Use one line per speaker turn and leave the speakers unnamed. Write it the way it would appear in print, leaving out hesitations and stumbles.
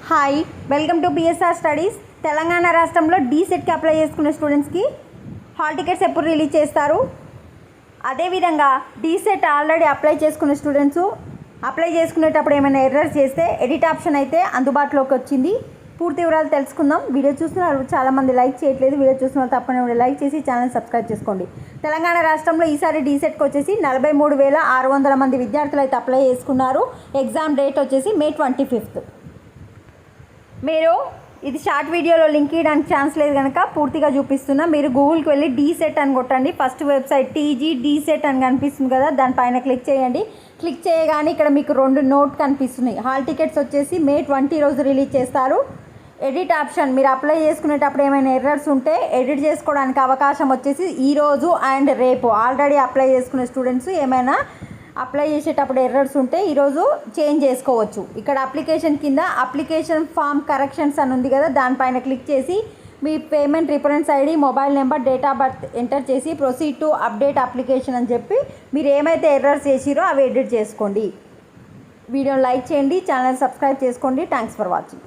Hi, welcome to PSR studies. Telangana రాష్ట్రంలో డీసెట్కి apply చేసుకున్న స్టూడెంట్స్కి హాల్ టికెట్స్ ఎప్పుడు రిలీజ్ చేస్తారు? అదేవిధంగా డీసెట్ ఆల్రెడీ అప్లై చేసుకున్న స్టూడెంట్స్ అప్లై చేసుకునేటప్పుడు ఏమైనా ఎర్రర్స్ చేస్తే ఎడిట్ ఆప్షన్ అయితే అందుబాటులోకి వచ్చింది. పూర్తి వివరాలు తెలుసుకుందాం. వీడియో చూస్తున్నారు చాలామంది లైక్ చేయట్లేదు. వీడియో చూస్తున్నారు తప్పకుండా లైక్ చేసి ఛానల్ సబ్స్క్రైబ్ చేసుకోండి. తెలంగాణ రాష్ట్రంలో ఈసారి డీసెట్కి వచ్చేసి 43,600 మంది విద్యార్థులు అయితే అప్లై చేసుకున్నారు. ఎగ్జామ్ డేట్ వచ్చేసి May 25. మీరు ఇది షార్ట్ వీడియోలో లింక్ ఇవ్వడానికి ఛాన్స్ లేదు కనుక పూర్తిగా చూపిస్తున్నా. మీరు గూగుల్కి వెళ్ళి డీసెట్ అని కొట్టండి. ఫస్ట్ వెబ్సైట్ టీజీ డీసెట్ అని కనిపిస్తుంది కదా, దానిపైన క్లిక్ చేయండి. క్లిక్ చేయగానే ఇక్కడ మీకు 2 నోట్ కనిపిస్తున్నాయి. హాల్ టికెట్స్ వచ్చేసి May 20 రోజు రిలీజ్ చేస్తారు. ఎడిట్ ఆప్షన్, మీరు అప్లై చేసుకునేటప్పుడు ఏమైనా ఎర్రర్స్ ఉంటే ఎడిట్ చేసుకోవడానికి అవకాశం వచ్చేసి ఈరోజు అండ్ రేపు. ఆల్రెడీ అప్లై చేసుకునే స్టూడెంట్స్ ఏమైనా అప్లై చేసేటప్పుడు ఎర్రర్స్ ఉంటే ఈరోజు చేంజ్ చేసుకోవచ్చు. ఇక్కడ అప్లికేషన్ కింద అప్లికేషన్ ఫామ్ కరెక్షన్స్ అని ఉంది కదా, దానిపైన క్లిక్ చేసి మీ payment reference ID, mobile number, date of birth enter చేసి ప్రొసీడ్ టు అప్డేట్ అప్లికేషన్ అని చెప్పి మీరు ఏమైతే ఎర్రర్స్ చేసిరో అవి ఎడిట్ చేసుకోండి. వీడియోని లైక్ చేయండి, ఛానల్ సబ్స్క్రైబ్ చేసుకోండి. Thanks for watching.